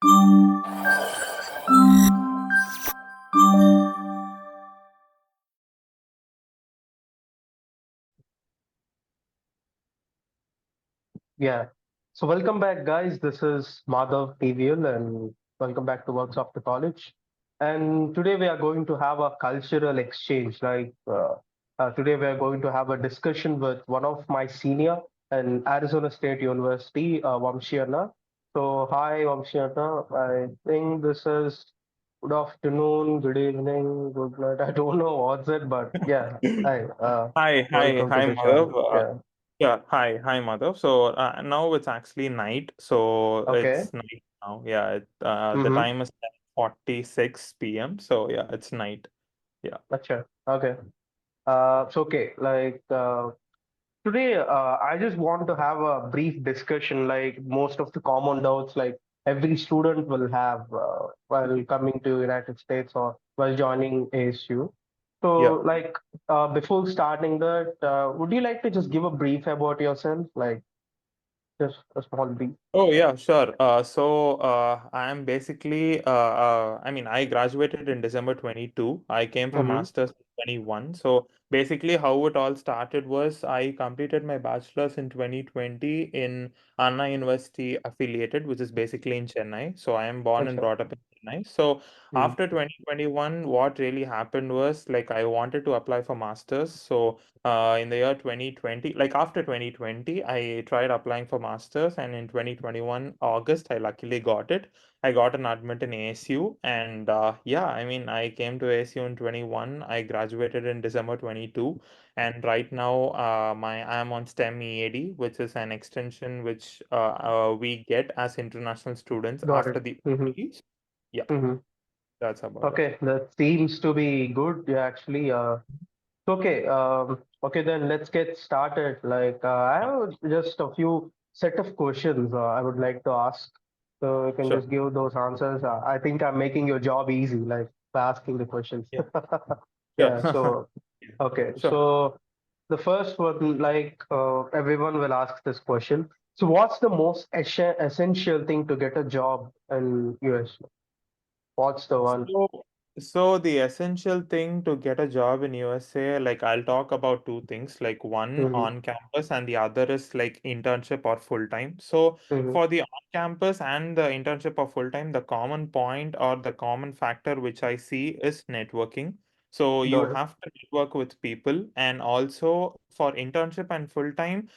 Yeah. So welcome back, guys. This is Madhav PVL, and welcome back to Works of the College. And today we are going to have a cultural exchange. Today we are going to have a discussion with one of my senior in Arizona State University, Vamsi. So hi, Vamsi. I think this is good afternoon, good evening, good night. I don't know what's it, but yeah. Hi. Welcome to Hi, the Madhav. channel. Yeah. Yeah, hi, Madhav. So now it's actually night. So Okay. it's night now. Yeah, the Mm-hmm. time is 10:46 p.m. So yeah, it's night. Yeah, Gotcha. Okay. So okay, today, I just want to have a brief discussion, like most of the common doubts, like every student will have while coming to United States or while joining ASU. yeah. So, before starting that, would you like to just give a brief about yourself, like just a small brief? Oh yeah, sure. I am basically I mean I graduated in December 22. I came for Mm-hmm. masters in 21. So basically how it all started was I completed my bachelor's in 2020 in Anna University affiliated, which is basically in Chennai. So I am born and Gotcha. brought up in Chennai. So Mm-hmm. after 2021, what really happened was like I wanted to apply for masters. So in the year 2020, like after 2020, I tried applying for masters, and in 2021 August I luckily got it. I got an admit in ASU, and yeah, I mean I came to ASU in 21. I graduated in December 22, and right now I am on STEM EAD, which is an extension which we get as international students Got after it. the Mm-hmm. OPTs. Yeah, Mm-hmm. that's about it. Okay, that seems to be good. Yeah, actually. Okay, okay, then let's get started. I have just a few set of questions I would like to ask. So you can Sure. just give those answers. I think I'm making your job easy, like by asking the questions. Yeah, Yeah, sure. so, okay, Sure. so the first one, everyone will ask this question. So what's the most essential thing to get a job in US? What's the one? So, so the essential thing to get a job in USA, like I'll talk about two things, like one Mm-hmm, on campus and the other is like internship or full time. So mm-hmm, for the on campus and the internship or full time, the common point or the common factor which I see is networking. So you got it. have to network with people, and also for internship and full time,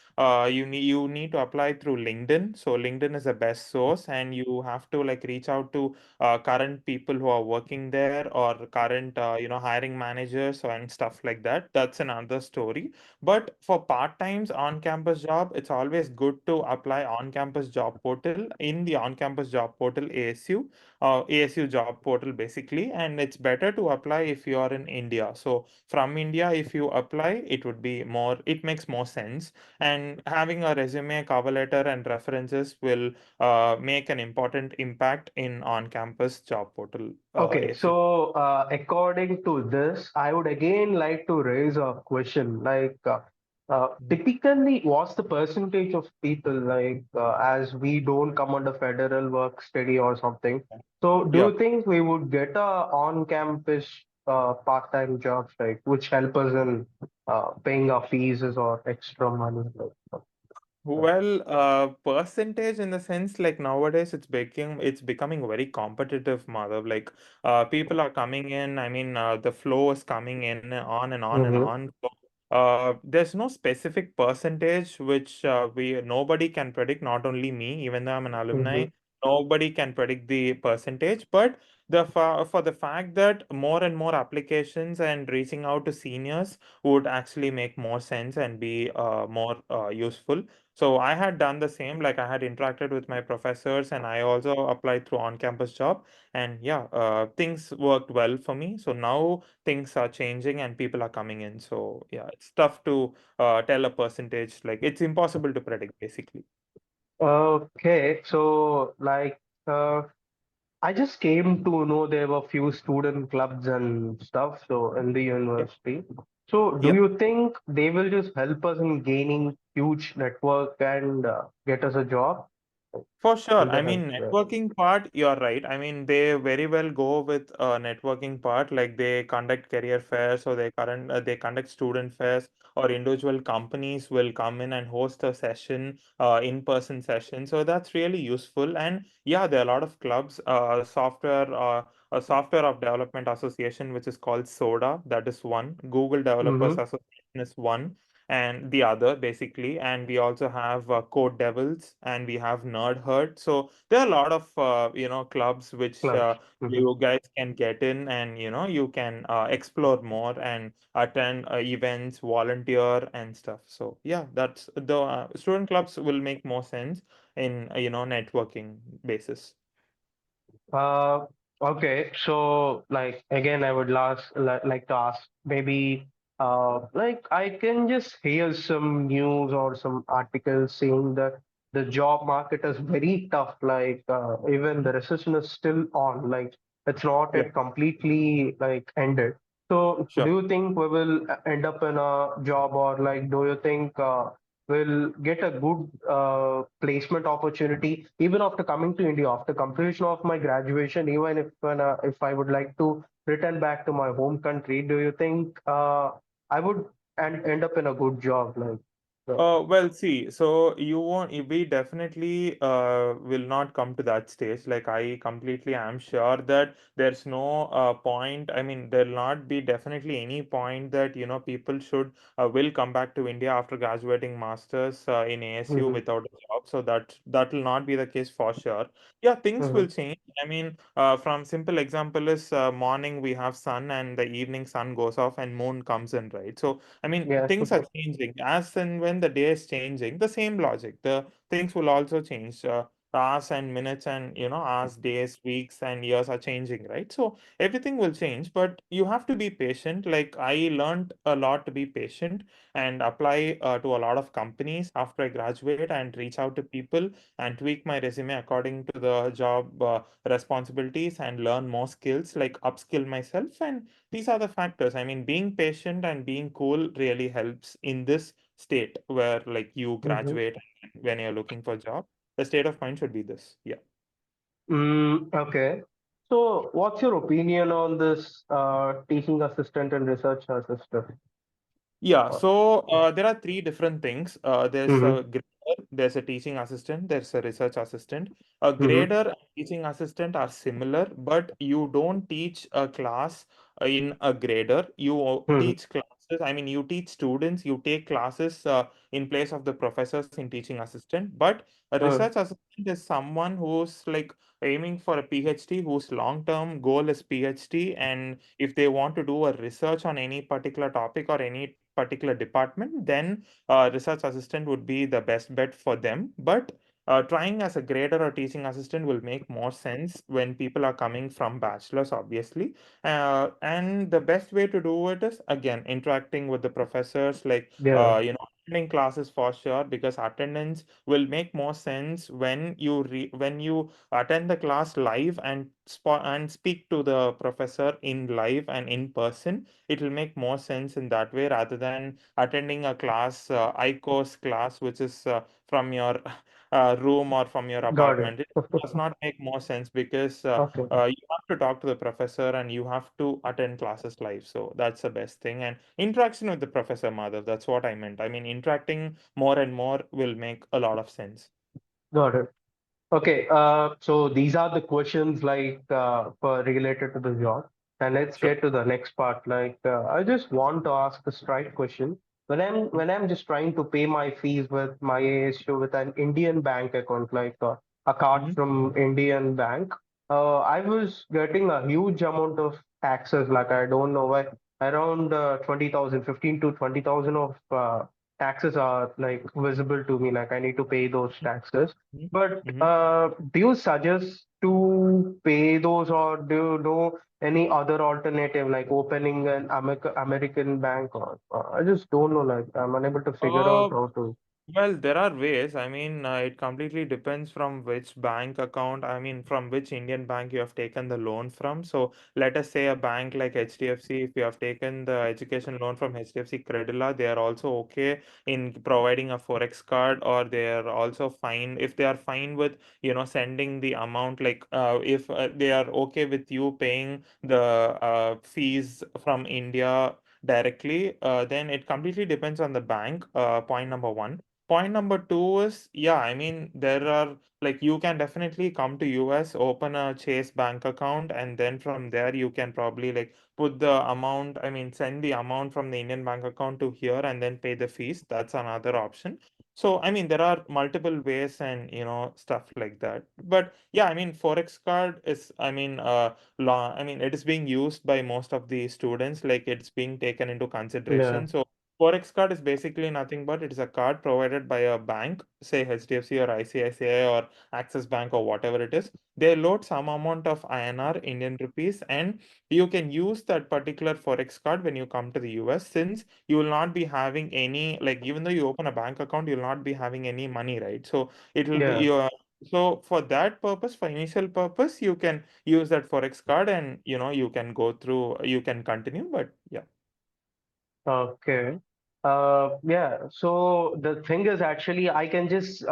you need to apply through LinkedIn. So LinkedIn is the best source, and you have to like reach out to current people who are working there or current hiring managers and stuff like that. That's another story. But for part times on campus job, it's always good to apply on campus job portal. In the on campus job portal, ASU job portal basically, and it's better to apply if you are in India. So from India, if you apply, it makes more sense, and having a resume, cover letter and references will make an important impact in on-campus job portal Okay, ASU. so according to this, I would again like to raise a question. Typically, what's the percentage of people, as we don't come under federal work study or something? So, do Yeah. you think we would get a on-campus part-time jobs, like which help us in paying our fees or extra money? Well, percentage in the sense like nowadays it's becoming very competitive, Madhav. Like, people are coming in. I mean, the flow is coming in on and on and Mm-hmm, on. So, there's no specific percentage which we nobody can predict. Not only me, even though I'm an mm-hmm. alumni, nobody can predict the percentage. But for the fact that more and more applications and reaching out to seniors would actually make more sense and be more useful. So I had done the same, like I had interacted with my professors and I also applied through on-campus job. And yeah, things worked well for me. So now things are changing and people are coming in. So yeah, it's tough to tell a percentage. Like it's impossible to predict basically. Okay, so I just came to know there were few student clubs and stuff, so in the Yeah. university. So, do Yeah. you think they will just help us in gaining huge network and get us a job? For sure. Will I that help? mean, Yeah. networking part, you're right. I mean, they very well go with networking part. Like they conduct career fairs, or they conduct student fairs, or individual companies will come in and host a session, in-person session. So that's really useful. And yeah, there are a lot of clubs, a software of development association, which is called SODA. That is one. Google Developers Mm-hmm. Association is one, and the other basically. And we also have Code Devils, and we have Nerd Herd. So there are a lot of clubs which Clubs. Mm-hmm. you guys can get in, and you can explore more and attend events, volunteer and stuff. So yeah, that's the student clubs will make more sense in networking basis. Uh, okay, so like again, I would like to ask maybe like I can just hear some news or some articles saying that the job market is very tough. Like even the recession is still on. Like it's not Yeah, yet completely like ended. So do sure. you think we will end up in a job, or like do you think will get a good placement opportunity even after coming to India after completion of my graduation. Even if I would like to return back to my home country, do you think I would end up in a good job? Like, Well, see, so you won't, we definitely will not come to that stage. Like, I completely am sure that there's no point. I mean, there'll not be definitely any point that, people will come back to India after graduating masters in ASU mhm, without a job. So that will not be the case for sure. Yeah, things will mhm. change. I mean, from simple example is morning we have sun, and the evening sun goes off and moon comes in, right? So I mean, Yeah. things are changing as and when the day is changing. The same logic, the things will also change. Hours and minutes and hours, days, weeks, and years are changing, right? So everything will change, but you have to be patient. Like I learned a lot to be patient and apply to a lot of companies after I graduate and reach out to people and tweak my resume according to the job responsibilities and learn more skills, like upskill myself. And these are the factors. I mean, being patient and being cool really helps in this state where like you Mhm. graduate and when you're looking for a job. The state of mind should be this. Yeah. Okay. So, what's your opinion on this teaching assistant and research assistant? Yeah, Uh, so there are three different things. There's mm-hmm, a grader, there's a teaching assistant, there's a research assistant. A mm-hmm, grader and teaching assistant are similar, but you don't teach a class in a grader. You mm-hmm, teach classes, I mean, you teach students, you take classes in place of the professors in teaching assistant. But a research assistant is someone who's like aiming for a PhD, whose long-term goal is PhD, and if they want to do a research on any particular topic or any particular department, then research assistant would be the best bet for them. But trying as a grader or teaching assistant will make more sense when people are coming from bachelor's, obviously. And the best way to do it is again interacting with the professors, like yeah, attending classes for sure, because attendance will make more sense when when you attend the class live and speak to the professor in live and in person. It will make more sense in that way rather than attending a class, ICOS class, which is from your room or from your got it. apartment. It does not make more sense because Okay. you have to talk to the professor and you have to attend classes live. So that's the best thing. And interaction with the professor, Madhav, that's what I meant. I mean, interacting more and more will make a lot of sense. Got it. Okay, so these are the questions like for related to the job. And let's Sure. get to the next part. Like, I just want to ask a straight question. When I'm just trying to pay my fees with my ASU with an Indian bank account, like a card Mhm. from Indian bank, I was getting a huge amount of taxes. Like I don't know why around 20,000, 15 to 20,000 of taxes are like visible to me. Like I need to pay those taxes. Mhm. But Mhm. do you suggest to pay those, or do you know any other alternative like opening an American bank? Or I just don't know. Like I'm unable to figure out Uh, how to. Well, there are ways. I mean, it completely depends from which bank account, I mean, from which Indian bank you have taken the loan from. So, let us say a bank like HDFC, if you have taken the education loan from HDFC Credila, they are also okay in providing a Forex card, or they are also fine if they are fine with, sending the amount, like if they are okay with you paying the fees from India directly, then it completely depends on the bank, point number one. Point number two is, yeah, I mean, there are like you can definitely come to US, open a Chase bank account, and then from there you can probably like put the amount, I mean, send the amount from the Indian bank account to here and then pay the fees. That's another option. So, I mean, there are multiple ways and, stuff like that. But yeah, I mean, Forex card is, I mean, I mean, it is being used by most of the students, like it's being taken into Yeah, consideration. So, Forex card is basically nothing but it is a card provided by a bank, say HDFC or ICICI or Axis Bank or whatever it is. They load some amount of INR, Indian rupees, and you can use that particular Forex card when you come to the US, since you will not be having any, like, even though you open a bank account, you'll not be having any money, right? So it will be yeah. your so for that purpose, for initial purpose, you can use that Forex card and you can go through, you can continue, but yeah. Okay. Yeah. So the thing is, actually, I can just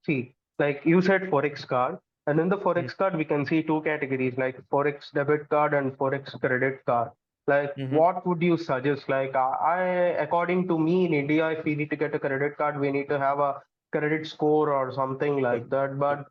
see, like you said, Forex card, and in the Forex card, we can see two categories, like Forex debit card and Forex credit card. Like, Mm-hmm. what would you suggest? Like, according to me, in India, if we need to get a credit card, we need to have a credit score or something like that. But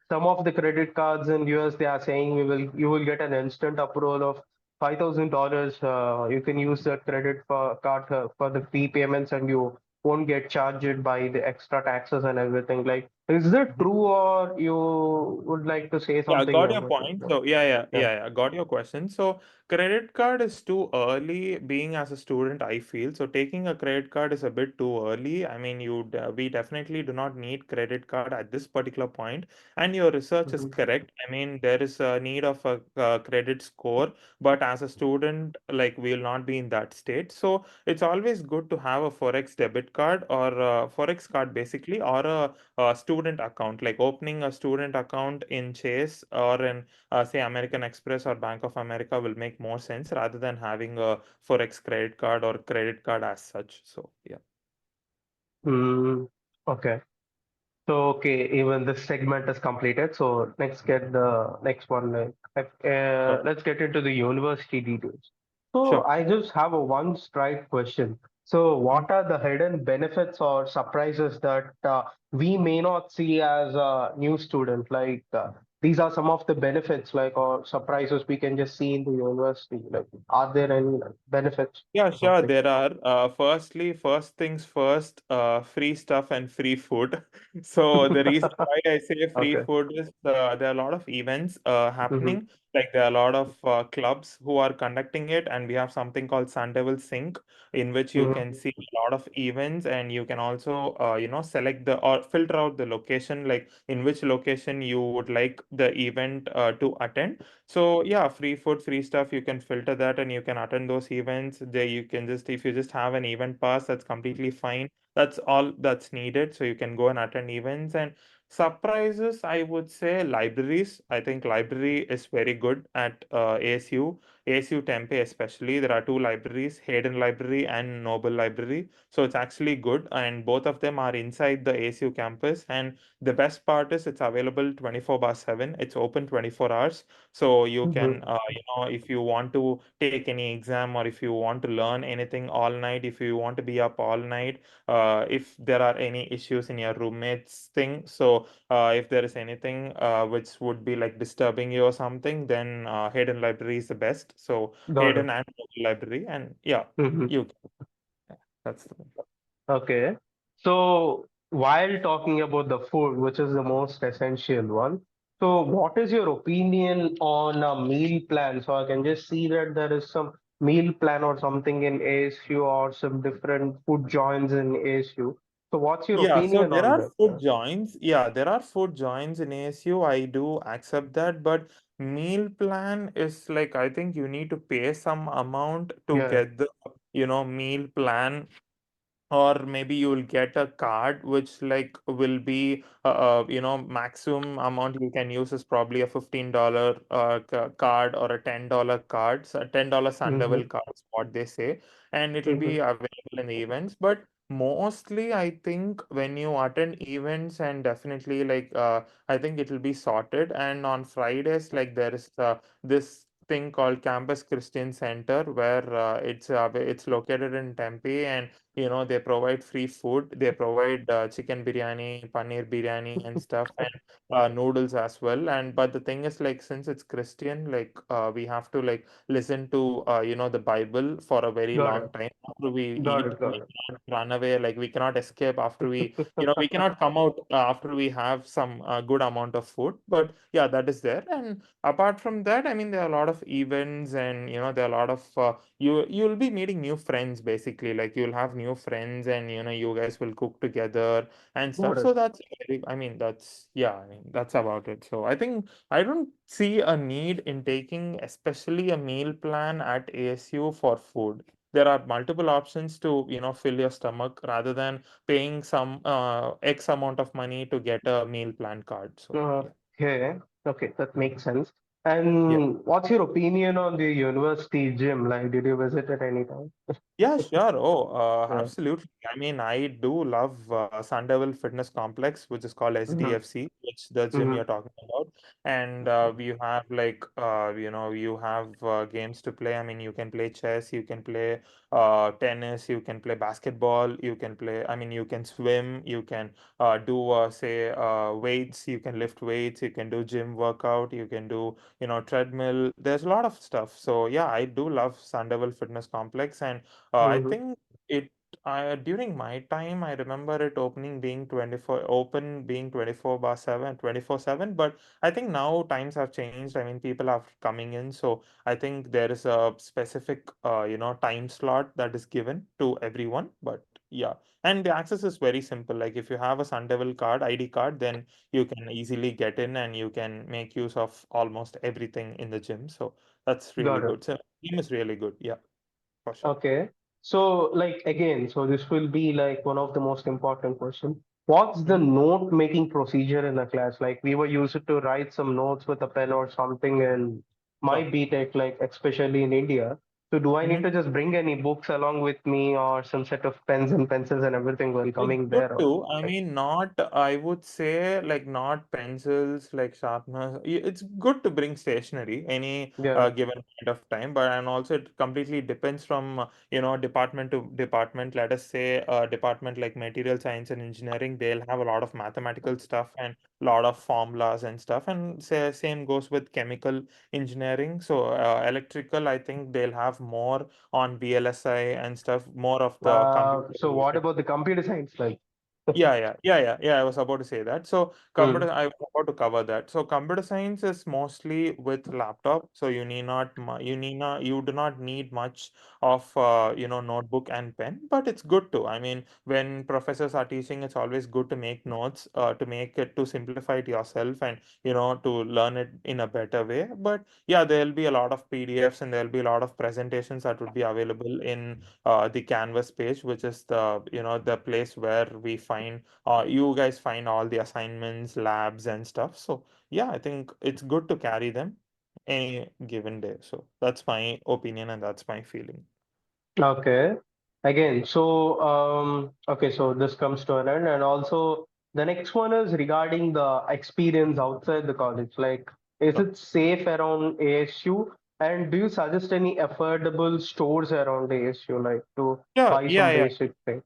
some of the credit cards in US, they are saying you will get an instant approval of $5,000. You can use that credit for card for the fee payments, and you won't get charged by the extra taxes and everything. Like, is that true, or you would like to say Yeah, something got your about it? point. So yeah, yeah, Yeah. yeah, yeah, got your question. So credit card is too early being as a student, I feel. So taking a credit card is a bit too early. I mean, we definitely do not need credit card at this particular point. And your research is Mhm. correct. I mean, there is a need of a credit score, but as a student, like we will not be in that state. So it's always good to have a Forex debit card or a Forex card basically, or a student account, like opening a student account in Chase or in, say, American Express or Bank of America will make more sense rather than having a Forex credit card or credit card as such. So, yeah. Mm, okay. So, okay, even this segment is completed. So let's get the next one. Sure. Let's get into the university details. So Sure. I just have a one straight question. So what are the hidden benefits or surprises that we may not see as a new student? Like these are some of the benefits, like or surprises we can just see in the university. Like, are there any benefits Yeah, or sure. something? There are, first things first, free stuff and free food. So the reason why I say free Okay. food is there are a lot of events Mm-hmm. happening. Like there are a lot of clubs who are conducting it, and we have something called Sun Devil Sync, in which you can Mm-hmm. see a lot of events, and you can also, select the or filter out the location, like in which location you would like the event to attend. So yeah, free food, free stuff, you can filter that and you can attend those events. There you can just, if you just have an event pass, that's completely fine. That's all that's needed. So you can go and attend events. And surprises, I would say libraries. I think library is very good at ASU. ASU Tempe especially. There are two libraries, Hayden Library and Noble Library. So it's actually good. And both of them are inside the ASU campus. And the best part is it's available 24 bar 7. It's open 24 hours, so you can, Mm-hmm. if you want to take any exam or if you want to learn anything all night, if you want to be up all night, if there are any issues in your roommates thing, so if there is anything which would be like disturbing you or something, then Hayden Library is the best. So Got Hayden it. and Library, and yeah, Mm-hmm. you can. That's the thing. Okay. So while talking about the food, which is the most essential one, so what is your opinion on a meal plan? So I can just see that there is some meal plan or something in ASU or some different food joints in ASU. So what's your Yeah, so opinion there on are that? food joints. Yeah, there are food joints in ASU. I do accept that, but meal plan is like, I think you need to pay some amount to Yeah. get the, meal plan or maybe you will get a card which like will be maximum amount you can use is probably a $15 card or a $10 card. So a $10 Mm-hmm. Sunlevel card is what they say, and it will Mm-hmm. be available in the events. But mostly I think when you attend events, and definitely I think it will be sorted. And on Fridays, like there is this thing called Campus Christian Center, where it's located in Tempe, and they provide free food. They provide chicken biryani, paneer biryani, and stuff, and noodles as well. And but the thing is, like, since it's Christian, like we have to like listen to the Bible for a very Got long it. time. After we Got eat, it. we Got cannot run away. Like we cannot escape after we it. cannot come out after we have some good amount of food. But yeah, that is there. And apart from that, I mean, there are a lot of events, and there are a lot of you'll be meeting new friends basically. Like you'll have new friends, and you guys will cook together and Got stuff. it. So that's I mean, that's yeah, I mean, that's about it. So I think I don't see a need in taking especially a meal plan at ASU for food. There are multiple options to fill your stomach rather than paying some x amount of money to get a meal plan card. So yeah. Okay. Okay, that makes sense. Yeah. And what's your opinion on the university gym? Like, did you visit it any time? Yeah, sure. Oh, Yeah. absolutely. I mean, I do love Sun Devil Fitness Complex, which is called Mm-hmm. SDFC, which the gym Mm-hmm. you're talking about. And we have you have games to play. I mean, you can play chess, you can play tennis, you can play basketball, you can play, I mean, you can swim, you can do, say, weights, you can lift weights, you can do gym workout, you can do, treadmill. There's a lot of stuff. So yeah, I do love Sun Devil Fitness Complex. And I Mm-hmm. think it during my time, I remember it opening being 24 open being 24/7, but I think now times have changed. I mean, people are coming in, so I think there is a specific time slot that is given to everyone. But yeah, and the access is very simple. Like if you have a Sun Devil card, ID card, then you can easily get in and you can make use of almost everything in the gym. So that's really Got it. good. So team is really good. Yeah, for sure. Okay. So, like, again, so this will be like one of the most important questions. What's the Mhm. note making procedure in a class? Like, we were used to write some notes with a pen or something in my Sure. BTech, like, especially in India. So, do I need Mhm. to just bring any books along with me or some set of pens and pencils and everything while It's coming good there? Or, to, I mean, not, I would say, like, not pencils, like sharpeners. It's good to bring stationery any yeah. given point of time, but and also it completely depends from, department to department. Let us say a department like material science and engineering, they'll have a lot of mathematical stuff and a lot of formulas and stuff. And say, same goes with chemical engineering. So, electrical, I think they'll have more on VLSI and stuff, more of the computer So, what related. about the computer science? Like, Yeah. I was about to say that. So hmm. I was about to cover that. So computer science is mostly with laptop. So you do not need much of notebook and pen, but it's good to. I mean, when professors are teaching, it's always good to make notes, to make it to simplify it yourself, and to learn it in a better way. But yeah, there'll be a lot of PDFs, and there'll be a lot of presentations that would be available in the Canvas page, which is the place where we find you guys find all the assignments, labs, and stuff. So yeah, I think it's good to carry them any given day. So that's my opinion and that's my feeling. Okay. Again, so okay, so this comes to an end, and also the next one is regarding the experience outside the college. Like, is So it safe around ASU? And do you suggest any affordable stores around ASU, like to yeah, buy yeah, some yeah. basic things?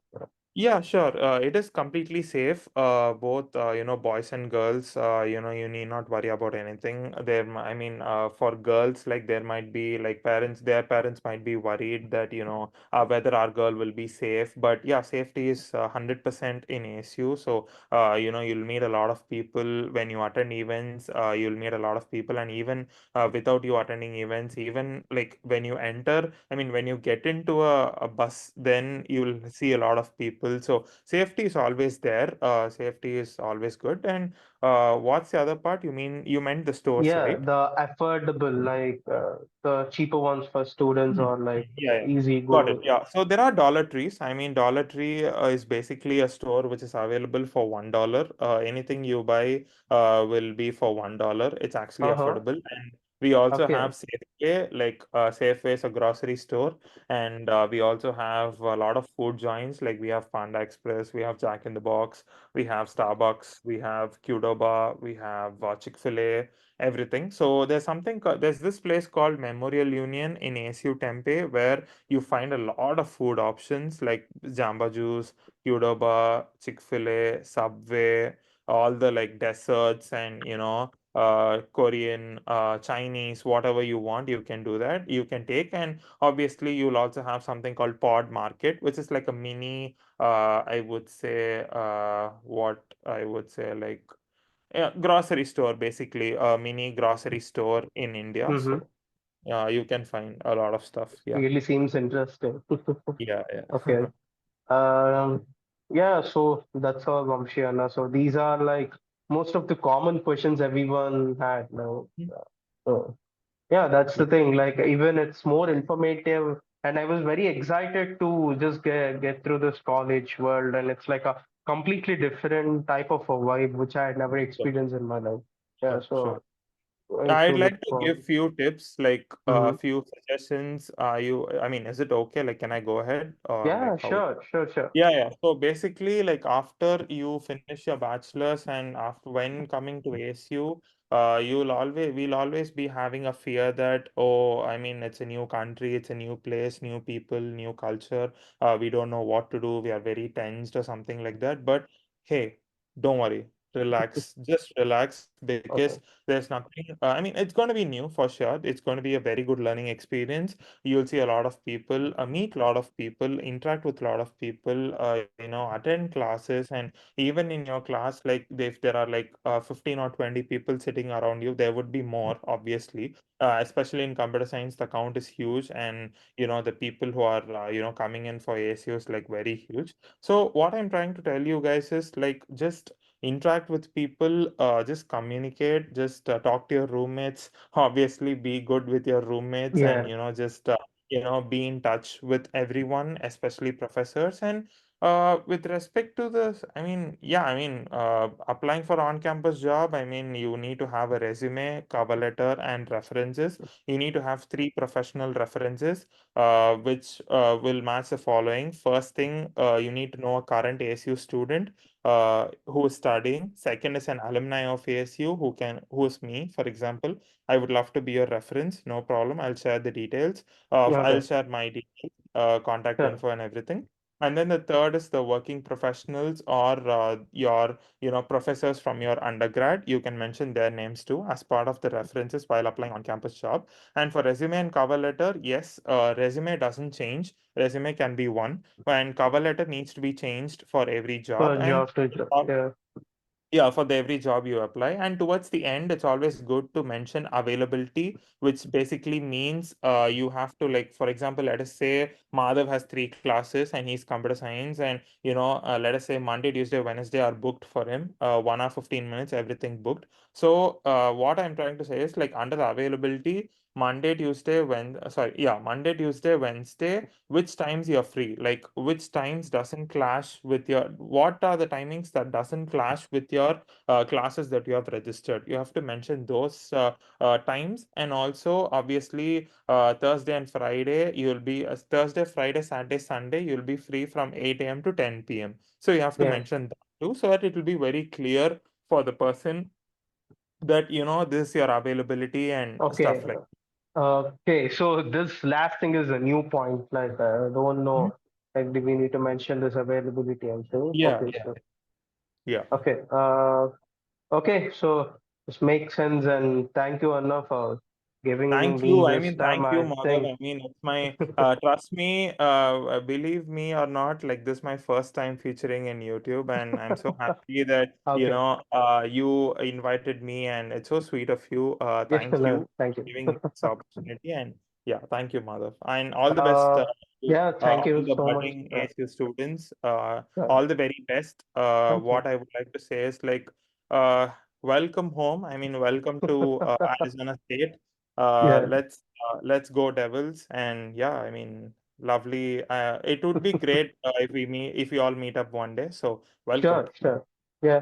Yeah, sure. It is completely safe. Both, boys and girls, you need not worry about anything. I mean, for girls, like there might be like their parents might be worried that, whether our girl will be safe. But yeah, safety is 100% in ASU. So, you'll meet a lot of people when you attend events. You'll meet a lot of people, and even without you attending events, even like when you enter, I mean, when you get into a bus, then you'll see a lot of people people. So safety is always there. Safety is always good. And what's the other part? You meant the stores, Yeah, right? the affordable, like the cheaper ones for students Mhm. or like Yeah, yeah. easy Got it. go. Yeah. So there are Dollar Trees. I mean, Dollar Tree is basically a store which is available for $1. Anything you buy will be for $1. It's actually Uh-huh. affordable. And we also Okay. have Safeway, like Safeway is a grocery store. And we also have a lot of food joints, like we have Panda Express, we have Jack in the Box, we have Starbucks, we have Qdoba, we have Chick-fil-A, everything. So there's this place called Memorial Union in ASU Tempe where you find a lot of food options like Jamba Juice, Qdoba, Chick-fil-A, Subway, all the like desserts and Korean, Chinese, whatever you want, you can do that. You can take, and obviously you'll also have something called Pod Market, which is like a mini, what I would say like yeah, grocery store, basically a mini grocery store in India. Mm-hmm. So you can find a lot of stuff. Yeah, Really seems interesting. yeah, yeah. Okay. Um, yeah, so that's all, Vamshi Anna. So these are like most of the common questions everyone had now. So yeah, that's the Yeah, thing. Like even it's more informative, and I was very excited to just get through this college world, and it's like a completely different type of a vibe which I had never sure, experienced in my life. Yeah, sure, sure. so I to I'd look like to for. give few tips, like a Hmm. few suggestions. I mean, is it okay? Like, can I go ahead or Yeah, like how? sure, sure, sure. Yeah, yeah. So basically, like after you finish your bachelor's and after when coming to ASU, we'll always be having a fear that, oh, I mean, it's a new country, it's a new place, new people, new culture. We don't know what to do. We are very tensed or something like that. But hey, don't worry. Relax, just relax because Okay. there's nothing. I mean, it's going to be new for sure. It's going to be a very good learning experience. You'll see a lot of people, meet a lot of people, interact with a lot of people, attend classes. And even in your class, like if there are like 15 or 20 people sitting around you, there would be more, obviously. Especially in computer science, the count is huge. And the people who are coming in for ASU is like very huge. So what I'm trying to tell you guys is like just interact with people, just communicate, just talk to your roommates. Obviously be good with your roommates, and Yeah. just be in touch with everyone, especially professors. And with respect to this, I mean, yeah, I mean, applying for on-campus job, I mean, you need to have a resume, cover letter, and references. You need to have three professional references, which will match the following. First thing, you need to know a current ASU student who is studying. Second is an alumni of ASU who is me, for example. I would love to be your reference. No problem. I'll share the details. I'll Okay. share my details, contact Sure. info and everything. And then the third is the working professionals or your, professors from your undergrad. You can mention their names too as part of the references while applying on campus job. And for resume and cover letter, yes, resume doesn't change. Resume can be one, and cover letter needs to be changed for every job. For And job to job. uh, Yeah. yeah, for the every job you apply. And towards the end, it's always good to mention availability, which basically means you have to, like, for example, let us say Madhav has three classes and he's computer science, and let us say Monday, Tuesday, Wednesday are booked for him, 1 hour 15 minutes, everything booked. So what I'm trying to say is like under the availability, Monday, Tuesday, Wednesday, which times you're free, like which times doesn't clash with your, what are the timings that doesn't clash with your classes that you have registered. You have to mention those times. And also obviously Thursday and Friday you'll be Thursday, Friday, Saturday, Sunday you'll be free from 8 a.m. to 10 p.m. So you have to Yeah. mention that too, so that it will be very clear for the person that this is your availability and stuff Okay. like. Okay. So this last thing is a new point. Like I don't Mhm. know. Like, do we need to mention this availability and so? Yeah, Okay. yeah, So yeah. okay. Okay. So this makes sense, and thank you, Anna, for giving Thank me you. I this mean, time. thank you, I Madhav. think. I mean, it's my trust me, believe me or not, like this is my first time featuring in YouTube, and I'm so happy that Okay. you invited me, and it's so sweet of you. Yeah. Thank No, you thank for you. giving me this opportunity, and Yeah, thank you, Madhav. And all the best Uh, to yeah, thank all you the so much. budding ASU students. Yeah, All the very best. thank you. What I would like to say is like, uh, welcome home. I mean, welcome to Arizona State. Yeah, Let's go Devils. And yeah, I mean, lovely. It would be great if we all meet up one day. So welcome. sure, sure. Yeah,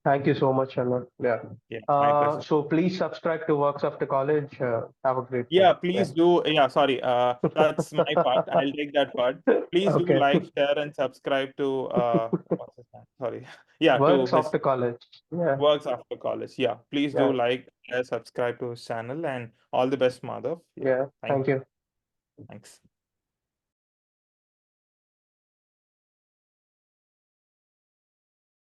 thank you so much, Anna. Yeah. Yeah, my pleasure. So please subscribe to Works After College. Have a great day. Yeah, Yeah. please do. Yeah, sorry. That's my part. I'll take that part. Please do Okay. like, share, and subscribe to what's his name? Sorry. Yeah, to Works his After College. Yeah, works after college. Yeah, please do yeah, like, share, subscribe to his channel, and all the best, Madhav. Yeah, yeah. thank Thank you. you. Thanks.